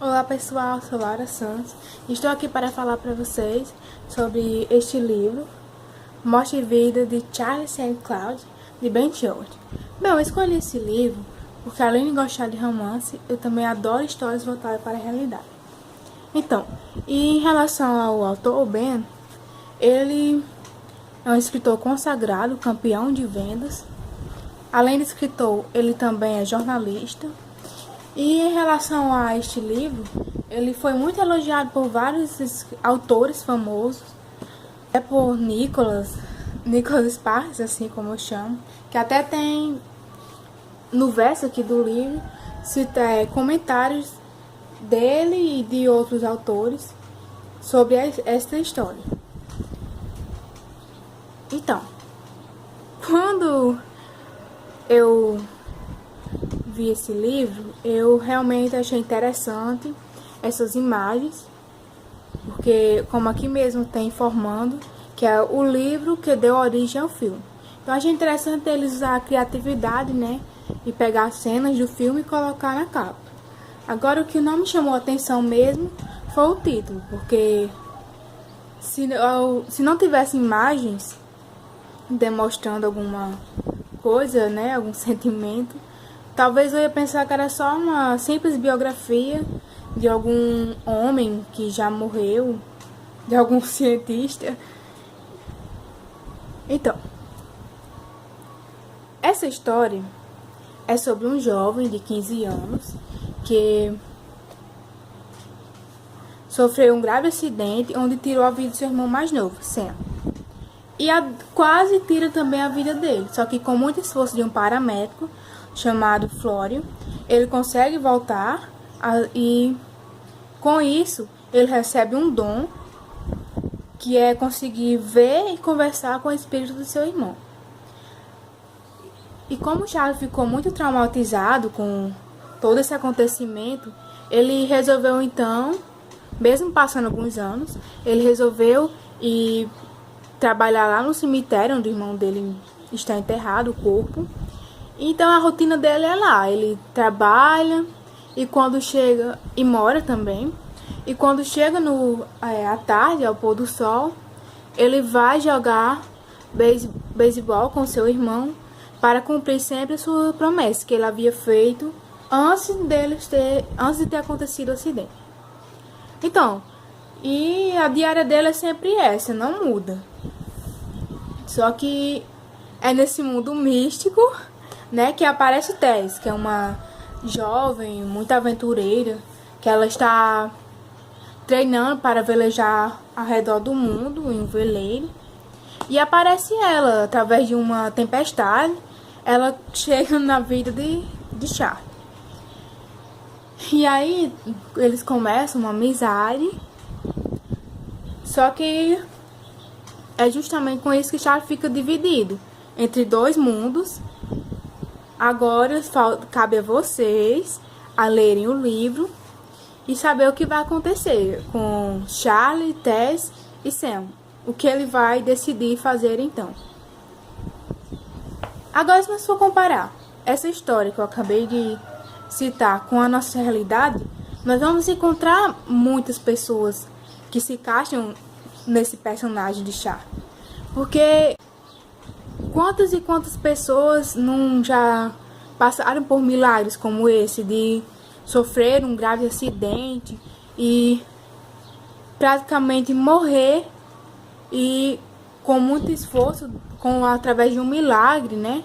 Olá pessoal, sou Laura Santos e estou aqui para falar para vocês sobre este livro, Morte e Vida de Charlie St. Cloud, de Ben Short. Bem, eu escolhi esse livro porque além de gostar de romance, eu também adoro histórias voltadas para a realidade. Então, e em relação ao autor, Ben, ele é um escritor consagrado, campeão de vendas. Além de escritor, ele também é jornalista. E em relação a este livro, ele foi muito elogiado por vários autores famosos, até por Nicholas Sparks, assim como eu chamo, que até tem no verso aqui do livro comentários dele e de outros autores sobre esta história. Então, quando eu vi esse livro, eu realmente achei interessante essas imagens, porque como aqui mesmo tem informando que é o livro que deu origem ao filme. Então achei interessante eles usar a criatividade, né, e pegar cenas do filme e colocar na capa. Agora o que não me chamou a atenção mesmo foi o título, porque se não tivesse imagens demonstrando alguma coisa, né, algum sentimento, talvez eu ia pensar que era só uma simples biografia de algum homem que já morreu, de algum cientista. Então, essa história é sobre um jovem de 15 anos que sofreu um grave acidente onde tirou a vida do seu irmão mais novo, Sam. E quase tira também a vida dele, só que com muito esforço de um paramédico chamado Flório, ele consegue voltar e com isso ele recebe um dom que é conseguir ver e conversar com o espírito do seu irmão. E como Charlie ficou muito traumatizado com todo esse acontecimento, ele resolveu então, mesmo passando alguns anos, ele resolveu ir trabalhar lá no cemitério onde o irmão dele está enterrado, o corpo. Então a rotina dele é lá, ele trabalha e quando chega, e mora também, e quando chega à tarde, ao pôr do sol, ele vai jogar beisebol com seu irmão para cumprir sempre a sua promessa que ele havia feito antes de ter acontecido o acidente. Então, e a diária dele é sempre essa, não muda. Só que é nesse mundo místico, né, que aparece Tess, que é uma jovem muito aventureira, que ela está treinando para velejar ao redor do mundo em um veleiro. E aparece ela, através de uma tempestade, ela chega na vida de Charlie. E aí eles começam uma amizade, só que é justamente com isso que Charlie fica dividido entre dois mundos. Agora cabe a vocês a lerem o livro e saber o que vai acontecer com Charlie, Tess e Sam. O que ele vai decidir fazer então. Agora, se nós for comparar essa história que eu acabei de citar com a nossa realidade, nós vamos encontrar muitas pessoas que se encaixam nesse personagem de Charlie. Porque quantas e quantas pessoas não já passaram por milagres como esse, de sofrer um grave acidente e praticamente morrer e com muito esforço, através de um milagre, né,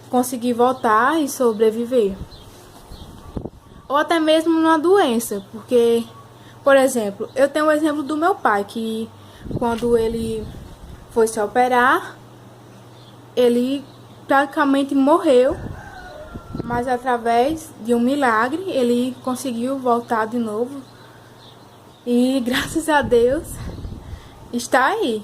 conseguir voltar e sobreviver. Ou até mesmo numa doença, porque, por exemplo, eu tenho o exemplo do meu pai, que quando ele foi se operar, ele praticamente morreu, mas através de um milagre ele conseguiu voltar de novo e graças a Deus está aí.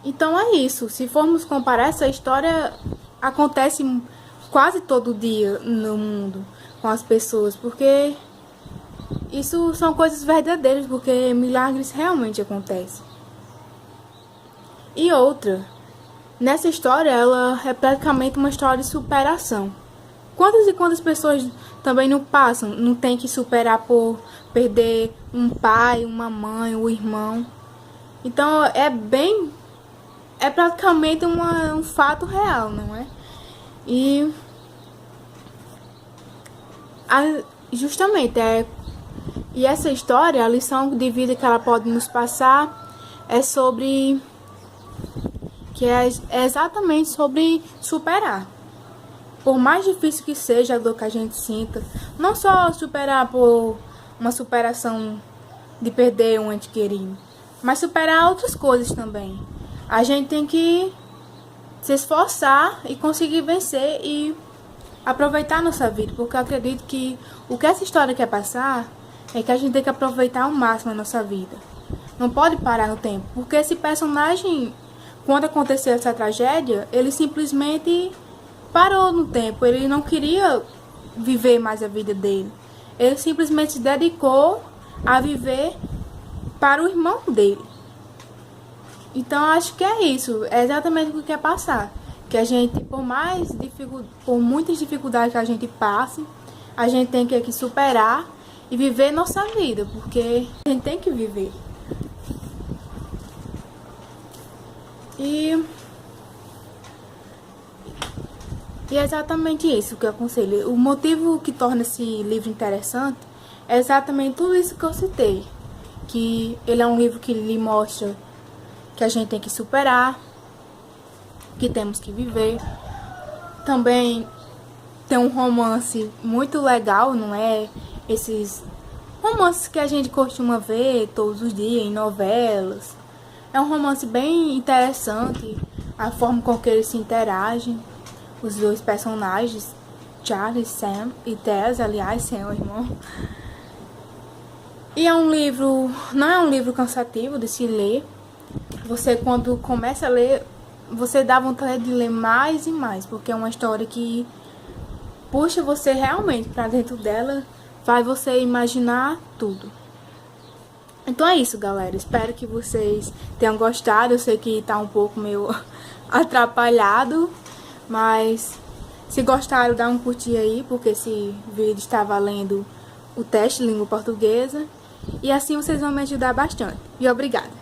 Então é isso, se formos comparar, essa história acontece quase todo dia no mundo com as pessoas, porque isso são coisas verdadeiras, porque milagres realmente acontecem. E outra, nessa história ela é praticamente uma história de superação. Quantas e quantas pessoas também não passam, não tem que superar por perder um pai, uma mãe, um irmão. Então é praticamente um fato real, não é? E justamente e essa história, a lição de vida que ela pode nos passar é sobre é exatamente sobre superar. Por mais difícil que seja a dor que a gente sinta, não só superar por uma superação de perder um ente querido, mas superar outras coisas também. A gente tem que se esforçar e conseguir vencer e aproveitar a nossa vida, porque eu acredito que o que essa história quer passar é que a gente tem que aproveitar ao máximo a nossa vida. Não pode parar no tempo, porque esse personagem, quando aconteceu essa tragédia, ele simplesmente parou no tempo. Ele não queria viver mais a vida dele. Ele simplesmente se dedicou a viver para o irmão dele. Então acho que é isso, é exatamente o que quer passar. Que a gente, por muitas dificuldades que a gente passe, a gente tem que superar e viver nossa vida, porque a gente tem que viver. E é exatamente isso que eu aconselho. O motivo que torna esse livro interessante é exatamente tudo isso que eu citei. Que ele é um livro que lhe mostra que a gente tem que superar, que temos que viver. Também tem um romance muito legal, não é? Esses romances que a gente costuma ver todos os dias em novelas. É um romance bem interessante, a forma com que eles se interagem. Os dois personagens, Charlie, Sam e Tess, aliás, Sam é o irmão. E é um livro, não é um livro cansativo de se ler. Você, quando começa a ler, você dá vontade de ler mais e mais, porque é uma história que puxa você realmente para dentro dela, faz você imaginar tudo. Então é isso, galera. Espero que vocês tenham gostado. Eu sei que tá um pouco meio atrapalhado, mas se gostaram, dá um curtir aí, porque esse vídeo está valendo o teste de língua portuguesa. E assim vocês vão me ajudar bastante. E obrigada!